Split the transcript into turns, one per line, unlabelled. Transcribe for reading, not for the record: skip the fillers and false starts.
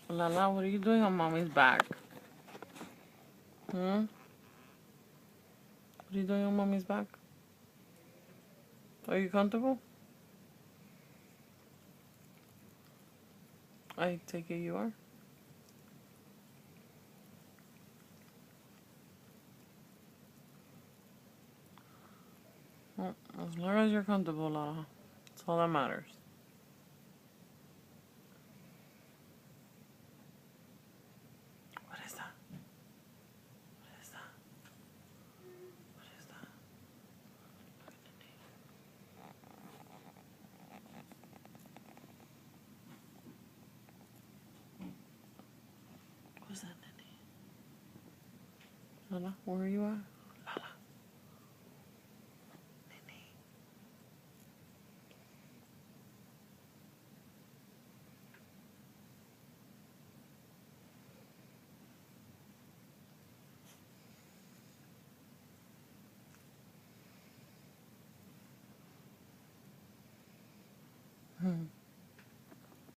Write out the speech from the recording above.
Lala, what are you doing on mommy's back? What are you doing on mommy's back? Are you comfortable? I take it you are. Well, as long as you're comfortable, Lala. That's all that matters. What is that? What is that? What is that? Look at the knee. What's that, Nene? Lala, where are you at?